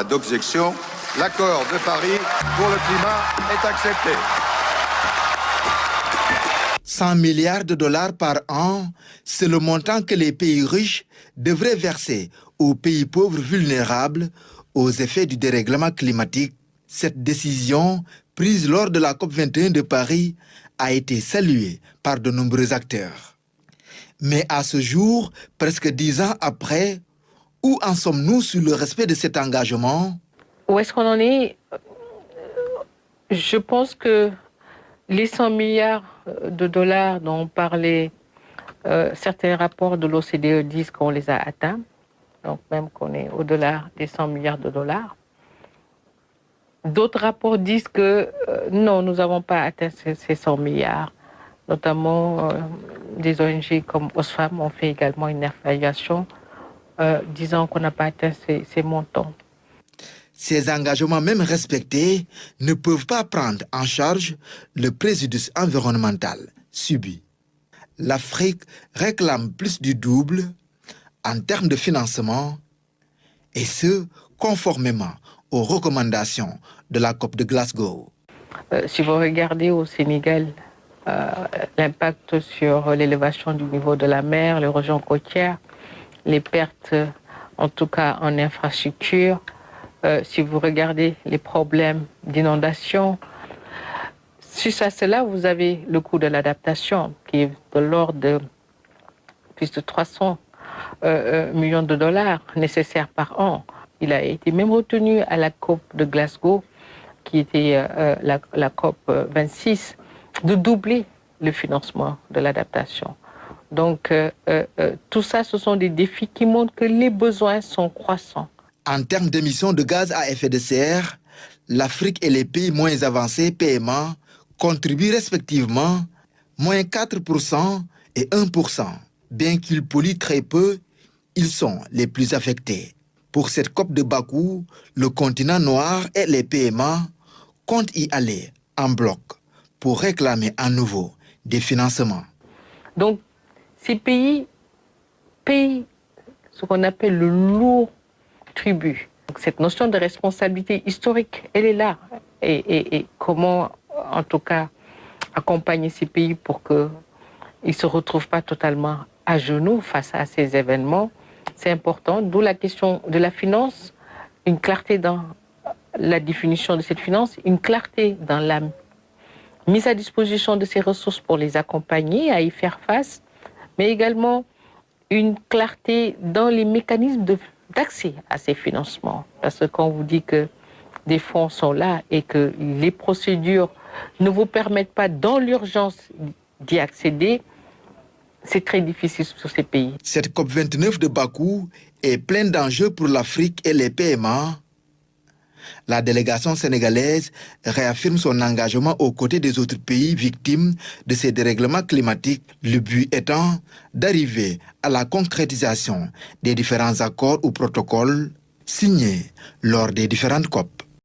D'objection, l'accord de Paris pour le climat est accepté. 100 milliards de dollars par an, c'est le montant que les pays riches devraient verser aux pays pauvres vulnérables aux effets du dérèglement climatique. Cette décision, prise lors de la COP21 de Paris, a été saluée par de nombreux acteurs. Mais à ce jour, presque 10 ans après, où en sommes-nous sur le respect de cet engagement? Où est-ce qu'on en est? Je pense que les 100 milliards de dollars dont on parlait, certains rapports de l'OCDE disent qu'on les a atteints, donc même qu'on est au-delà des 100 milliards de dollars. D'autres rapports disent que non, nous n'avons pas atteint ces 100 milliards. Notamment, des ONG comme Oxfam ont fait également une évaluation disant qu'on n'a pas atteint ces montants. Ces engagements, même respectés, ne peuvent pas prendre en charge le préjudice environnemental subi. L'Afrique réclame plus du double en termes de financement, et ce, conformément aux recommandations de la COP de Glasgow. Si vous regardez au Sénégal, l'impact sur l'élévation du niveau de la mer, l'érosion côtière, les pertes, en tout cas en infrastructure, si vous regardez les problèmes d'inondation, suite à cela, vous avez le coût de l'adaptation qui est de l'ordre de plus de 300 millions de dollars nécessaires par an. Il a été même retenu à la COP de Glasgow, qui était la COP 26, de doubler le financement de l'adaptation. Donc, tout ça, ce sont des défis qui montrent que les besoins sont croissants. En termes d'émissions de gaz à effet de serre, l'Afrique et les pays moins avancés, PMA, contribuent respectivement moins 4% et 1%. Bien qu'ils polluent très peu, ils sont les plus affectés. Pour cette COP de Bakou, le continent noir et les PMA comptent y aller en bloc pour réclamer à nouveau des financements. Donc, ces pays payent ce qu'on appelle le lourd tribut. Donc, cette notion de responsabilité historique, elle est là. Et comment, en tout cas, accompagner ces pays pour qu'ils ne se retrouvent pas totalement à genoux face à ces événements, c'est important. D'où la question de la finance, une clarté dans la définition de cette finance, une clarté dans la mise à disposition de ces ressources pour les accompagner à y faire face, mais également une clarté dans les mécanismes d'accès à ces financements. Parce que quand on vous dit que des fonds sont là et que les procédures ne vous permettent pas dans l'urgence d'y accéder, c'est très difficile sur ces pays. Cette COP29 de Bakou est pleine d'enjeux pour l'Afrique et les PMA. La délégation sénégalaise réaffirme son engagement aux côtés des autres pays victimes de ces dérèglements climatiques, le but étant d'arriver à la concrétisation des différents accords ou protocoles signés lors des différentes COP.